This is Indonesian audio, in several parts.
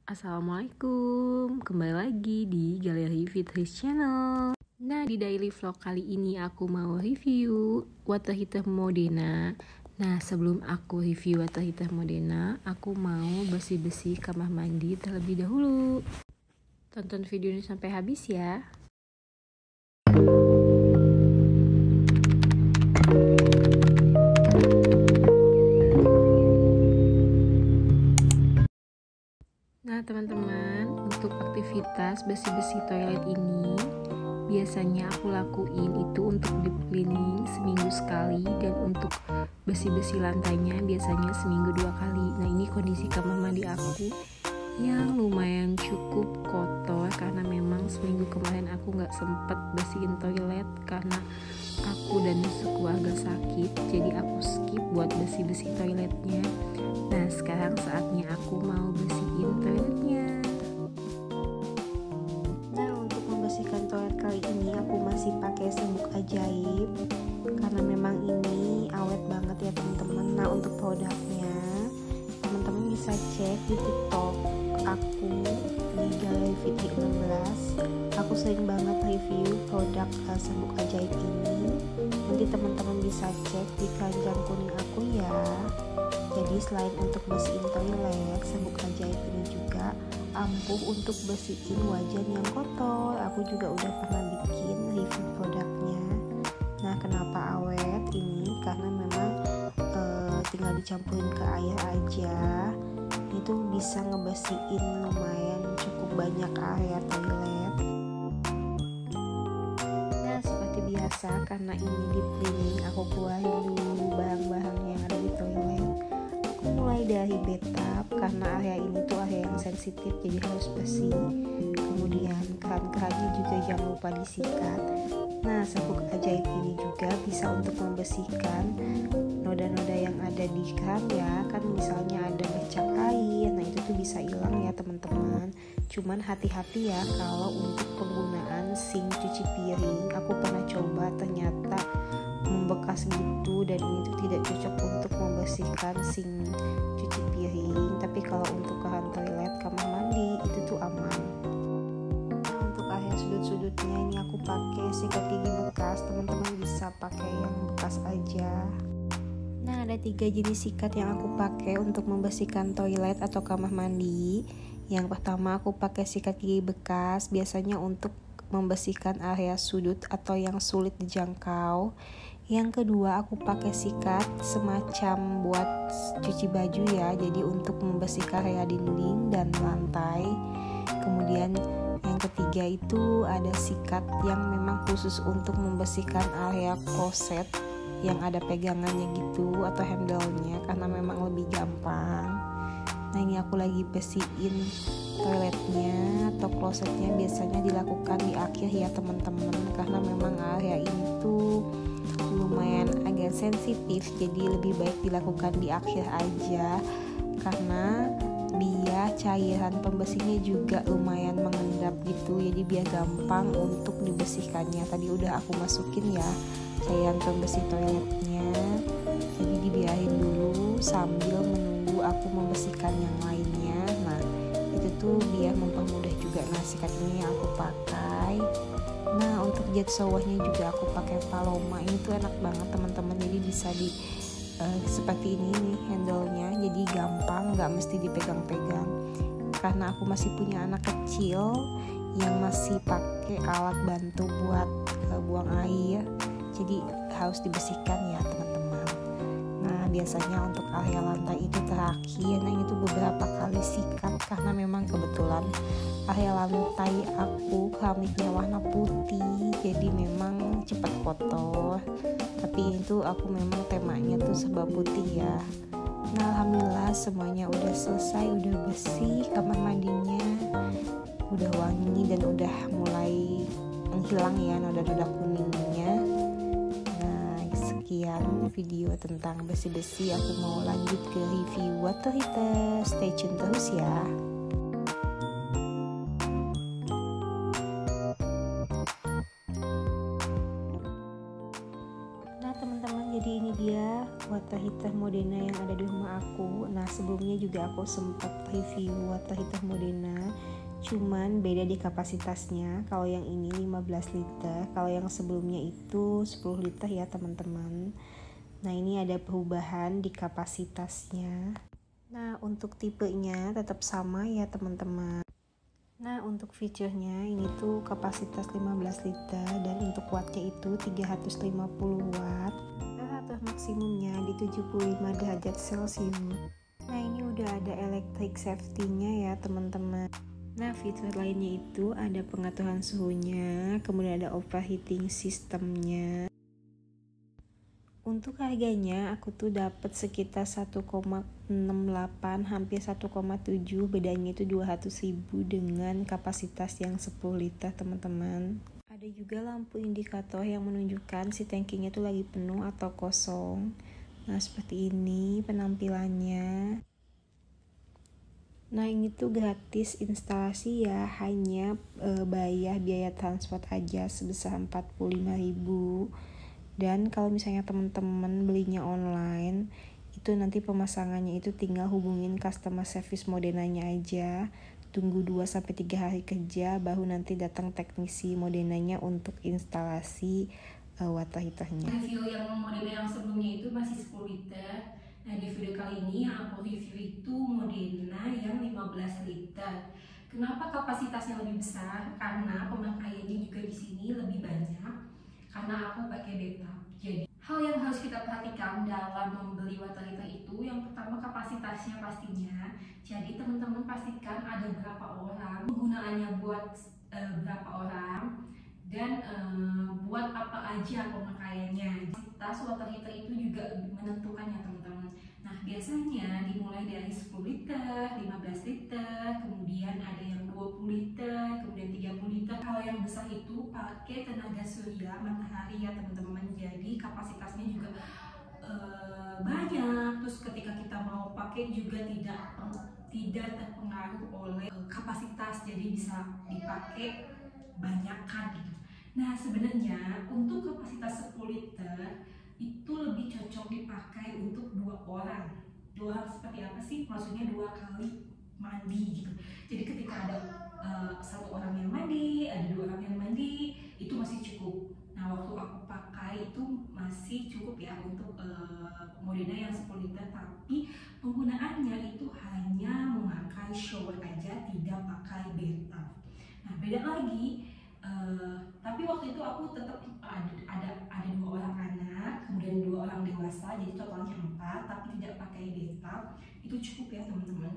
Assalamualaikum, kembali lagi di Galeri Fitris Channel. Nah, di daily vlog kali ini aku mau review Water Heater Modena. Nah, sebelum aku review Water Heater Modena, aku mau bersih-bersih kamar mandi terlebih dahulu. Tonton video ini sampai habis ya. Nah teman-teman, untuk aktivitas bersih-bersih toilet ini biasanya aku lakuin itu untuk deep cleaning seminggu sekali, dan untuk bersih-bersih lantainya biasanya seminggu 2 kali. Nah ini kondisi kamar mandi aku yang lumayan cukup kotor karena memang seminggu kemarin aku gak sempet bersihin toilet karena aku dan sekeluarga sakit, jadi aku skip buat bersih-bersih toiletnya. Nah sekarang saatnya aku mau bersihin toiletnya. Nah untuk membersihkan toilet kali ini aku masih pakai serbuk ajaib karena memang ini awet banget ya teman-teman. Nah untuk produknya teman-teman bisa cek di TikTok aku di Galeri Fitri 16. Aku sering banget review produk serbuk ajaib ini. Nanti teman-teman bisa cek di keranjang kuning aku ya. Jadi selain untuk bersihin toilet, serbuk ajaib ini juga ampuh untuk bersihin wajan yang kotor. Aku juga udah pernah bikin review produknya. Nah kenapa awet ini? Karena memang tinggal dicampurin ke air aja, itu bisa ngebersihin lumayan cukup banyak area toilet. Nah seperti biasa, karena ini deep cleaning, aku keluarin dulu barang-barang yang ada di toilet. Mulai dari bathtub karena area ini tuh area yang sensitif, jadi harus bersih. Kemudian keran-kerannya juga jangan lupa disikat. Nah serbuk ajaib ini juga bisa untuk membersihkan noda-noda yang ada di keran ya. Kan misalnya ada bercak air, nah itu tuh bisa hilang ya teman-teman. Cuman hati-hati ya kalau untuk penggunaan sink cuci piring. Aku pernah coba, ternyata membekas gitu, dan ini tuh tidak cocok untuk membersihkan sink cuci piring. Tapi kalau untuk keran toilet, kamar mandi itu tuh aman. Nah, untuk area sudut-sudutnya ini aku pakai sikat gigi bekas. Teman-teman bisa pakai yang bekas aja. Nah ada 3 jenis sikat yang aku pakai untuk membersihkan toilet atau kamar mandi. Yang pertama aku pakai sikat gigi bekas, biasanya untuk membersihkan area sudut atau yang sulit dijangkau. Yang kedua aku pakai sikat semacam buat cuci baju ya, jadi untuk membersihkan area dinding dan lantai. Kemudian yang ketiga itu ada sikat yang memang khusus untuk membersihkan area kloset yang ada pegangannya gitu atau handle-nya, karena memang lebih gampang. Nah ini aku lagi bersihin toiletnya atau klosetnya, biasanya dilakukan di akhir ya teman-teman, karena memang area ini tuh lumayan agak sensitif, jadi lebih baik dilakukan di akhir aja karena biar cairan pembersihnya juga lumayan mengendap gitu, jadi biar gampang untuk dibersihkannya. Tadi udah aku masukin ya cairan pembersih toiletnya, jadi dibiarin dulu sambil menunggu aku membersihkan yang lainnya. Nah itu tuh biar mempermudah juga. Nah sikat ini yang aku pakai. Nah untuk jet showernya juga aku pakai Paloma. Ini tuh enak banget teman-teman, jadi bisa di seperti ini nih handle-nya, jadi gampang, nggak mesti dipegang-pegang. Karena aku masih punya anak kecil yang masih pakai alat bantu buat buang air, jadi harus dibersihkan ya teman-teman. Nah biasanya untuk area lantai itu terakhir. Nah ini tuh beberapa kali sikat karena memang kebetulan area lantai aku keramiknya warna putih, jadi memang cepat kotor. Tapi itu aku memang temanya tuh serba putih ya. Nah alhamdulillah semuanya udah selesai, udah bersih, kamar mandinya udah wangi dan udah mulai menghilang ya noda-noda kuningnya. Nah sekian video tentang bersih-bersih. Aku mau lanjut ke review water heater. Stay tune terus ya. Nah teman-teman, jadi ini dia water heater Modena yang ada di rumah aku. Nah, sebelumnya juga aku sempat review water heater Modena, cuman beda di kapasitasnya. Kalau yang ini 15 liter, kalau yang sebelumnya itu 10 liter ya teman-teman. Nah, ini ada perubahan di kapasitasnya. Nah, untuk tipenya tetap sama ya teman-teman. Nah, untuk fiturnya ini tuh kapasitas 15 liter dan untuk wattnya itu 350 watt. Temperatur maksimumnya di 75 derajat Celcius. Nah, ini udah ada electric safety-nya ya teman-teman. Nah, fitur lainnya itu ada pengaturan suhunya, kemudian ada overheating sistemnya. Untuk harganya aku tuh dapat sekitar 1,68 hampir 1,7, bedanya itu 200.000 dengan kapasitas yang 10 liter teman-teman. Ada juga lampu indikator yang menunjukkan si tankinya tuh lagi penuh atau kosong. Nah, seperti ini penampilannya. Nah, ini tuh gratis instalasi ya, hanya bayar biaya transport aja sebesar 45.000. Dan kalau misalnya teman-teman belinya online, itu nanti pemasangannya itu tinggal hubungin customer service Modenanya aja. Tunggu 2-3 hari kerja, baru nanti datang teknisi Modenanya untuk instalasi water heaternya. Review yang Modena yang sebelumnya itu masih 10 liter. Nah, di video kali ini yang aku review itu Modena yang 15 liter. Kenapa kapasitasnya lebih besar? Karena pemakaiannya juga di sini lebih banyak. Karena aku pakai bathtub. Jadi hal yang harus kita perhatikan dalam membeli water heater itu yang pertama kapasitasnya pastinya. Jadi teman-teman pastikan ada berapa orang, penggunaannya buat berapa orang, dan buat apa aja pemakaiannya. Kapasitas water heater itu juga menentukannya teman-teman. Nah, biasanya dimulai dari 10 liter, 15 liter, kemudian ada yang 20 liter, kemudian 30 liter. Kalau yang besar itu pakai tenaga surya matahari ya teman-teman. Jadi kapasitasnya juga banyak. Terus ketika kita mau pakai juga tidak terpengaruh oleh kapasitas. Jadi bisa dipakai banyak kan gitu. Nah, sebenarnya untuk kapasitas 10 liter itu lebih cocok dipakai untuk 2 orang. 2 orang seperti apa sih? Maksudnya 2 kali mandi gitu. Jadi ketika ada 1 orang yang mandi, ada 2 orang yang mandi, itu masih cukup. Nah, waktu aku pakai itu masih cukup ya untuk Modena yang 10 liter, tapi penggunaannya itu hanya memakai shower aja, tidak pakai bathtub. Nah, beda lagi. Tapi waktu itu aku tetap ada 2 orang anak, kemudian 2 orang dewasa, jadi totalnya 4, tapi tidak pakai bathtub. Itu cukup ya teman-teman,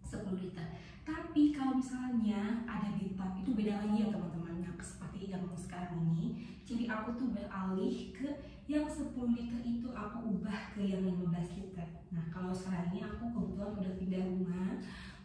10 liter. Tapi kalau misalnya ada bathtub itu beda lagi ya teman-teman. Nah, seperti yang sekarang ini, jadi aku tuh beralih ke yang 10 liter itu aku ubah ke yang 15 liter. Nah, kalau sekarang ini aku kebetulan udah pindah rumah,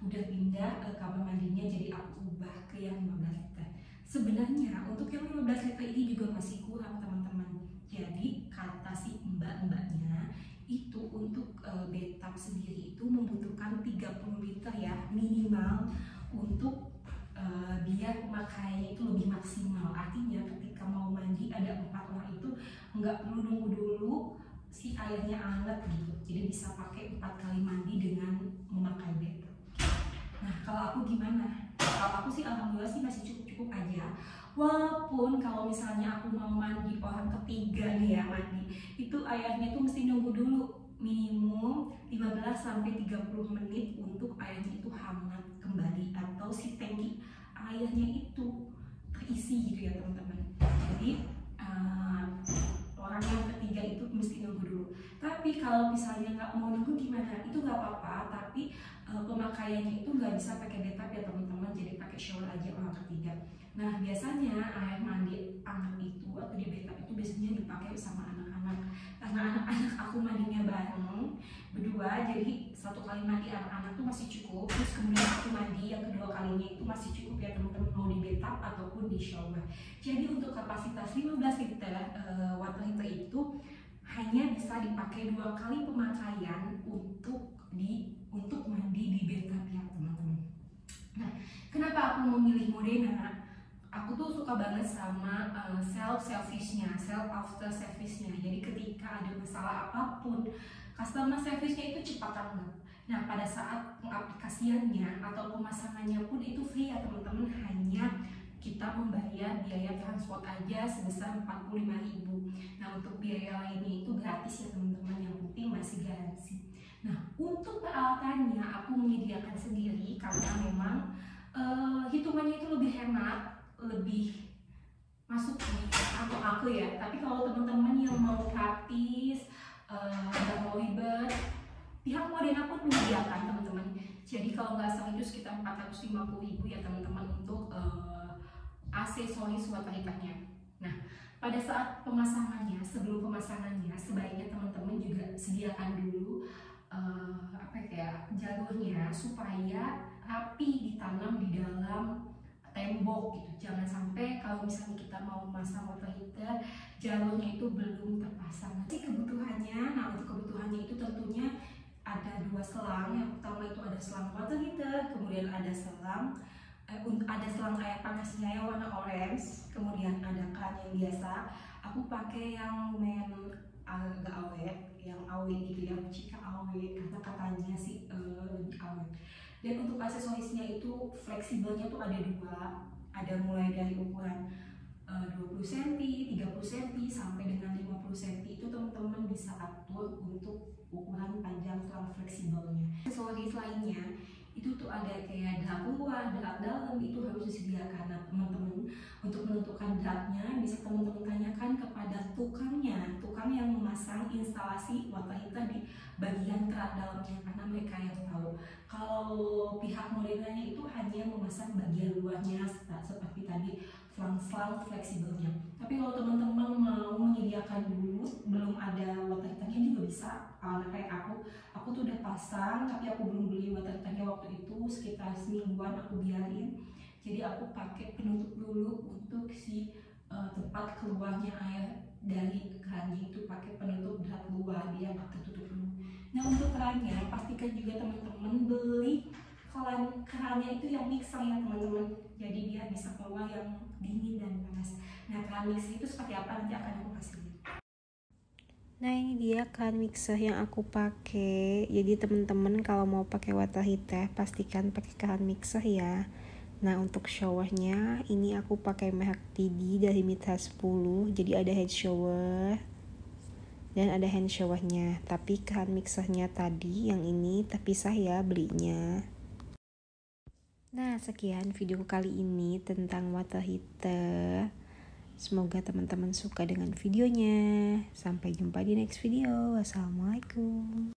udah pindah kamar mandinya, jadi aku ubah ke yang 15 liter. Sebenarnya untuk yang 15 liter ini juga masih kurang teman-teman. Jadi kata si mbak-mbaknya itu untuk bathtub sendiri itu membutuhkan 30 liter ya minimal untuk biar pemakaiannya itu lebih maksimal. Artinya ketika mau mandi ada 4 orang itu nggak perlu nunggu dulu si airnya anget gitu. Jadi bisa pakai 4 kali mandi dengan memakai bathtub. Nah, kalau aku gimana? Kalau aku sih alhamdulillah sih masih cukup-cukup aja. Walaupun kalau misalnya aku mau mandi orang ketiga nih ya mandi, itu airnya tuh mesti nunggu dulu minimum 15-30 menit untuk airnya itu hangat kembali atau si tangki airnya itu terisi gitu ya teman-teman. Jadi orang yang ketiga itu mesti nunggu dulu. Tapi kalau misalnya nggak mau nunggu gimana? Itu nggak apa-apa. Tapi pemakaiannya itu nggak bisa pakai bathtub ya teman-teman. Jadi pakai shower aja orang ketiga. Nah, biasanya air mandi anak itu atau di bathtub itu biasanya dipakai sama anak-anak. Karena anak-anak aku mandinya bareng berdua, jadi 1 kali mandi anak-anak tuh masih cukup. Terus kemudian aku mandi yang kedua kalinya itu masih cukup ya teman-teman, mau di bathtub ataupun di shower. Jadi untuk kapasitas 15 liter water heater itu hanya bisa dipakai 2 kali pemakaian untuk mandi di bathtub ya teman-teman. Nah, kenapa aku memilih Modena? aku tuh suka banget sama self after service-nya. Jadi ketika ada masalah apapun, customer service-nya itu cepat banget. Nah, pada saat pengaplikasiannya atau pemasangannya pun itu free ya teman-teman, hanya kita membayar biaya transport aja sebesar 45.000. Nah, untuk biaya lainnya itu gratis ya teman-teman, yang penting masih garansi. Nah, untuk peralatannya aku menyediakan sendiri karena memang hitungannya itu lebih hemat, lebih masuk di kantong aku ya. Tapi kalau teman-teman yang mau praktis, nggak mau ribet, pihak Modena pun menyediakan teman-teman. Jadi kalau nggak salah itu sekitar 450.000 ya teman-teman untuk aksesoris water heaternya. Nah, pada saat pemasangannya, sebelum pemasangannya, sebaiknya teman-teman juga sediakan dulu jalurnya supaya rapi ditanam di dalam tembok gitu. Jangan sampai kalau misalnya kita mau masang water heater, jalurnya itu belum terpasang. Nanti kebutuhannya, nah untuk kebutuhannya itu tentunya ada 2 selang. Yang pertama itu ada selang water heater, kemudian ada selang air panasnya yang warna orange, kemudian ada keran yang biasa. Aku pakai yang agak awet, yang awet gitu ya, Cika awet, karena katanya sih lebih awet. Dan untuk aksesorisnya itu fleksibelnya tuh ada 2, ada mulai dari ukuran 20 cm, 30 cm sampai dengan 50 cm. Itu teman-teman bisa atur untuk ukuran panjang selang fleksibelnya. Aksesoris lainnya itu tuh ada kayak dap luar, dap dalam, itu harus disediakan. Nah teman-teman, untuk menentukan dapnya bisa teman-teman tanyakan kepada tukang yang memasang instalasi water heater di bagian keran dalamnya, karena mereka yang tahu. Kalau pihak Modenanya itu hanya memasang bagian luarnya seperti tadi, selang fleksibelnya. Tapi kalau teman-teman mau menyediakan dulu, belum ada water heaternya juga bisa. Nah kayak aku tuh udah pasang tapi aku belum beli water heaternya waktu itu, sekitar semingguan aku biarin. Jadi aku pakai penutup dulu untuk si tempat keluarnya air dari kerannya itu, pakai penutup dap luar biar tertutup dulu. Nah untuk kerannya pastikan juga teman-teman beli kerannya itu yang mixer ya teman-teman, jadi dia bisa keluar yang dingin dan panas. Nah keran mixer itu seperti apa nanti akan aku kasih. Nah ini dia keran mixer yang aku pakai. Jadi teman-teman kalau mau pakai water heater pastikan pakai keran mixer ya. Nah untuk showernya ini aku pakai merek TD dari Mitra 10. Jadi ada head shower dan ada hand showernya. Tapi keran mixernya tadi yang ini terpisah ya belinya. Nah sekian video kali ini tentang water heater. Semoga teman-teman suka dengan videonya. Sampai jumpa di next video. Wassalamualaikum.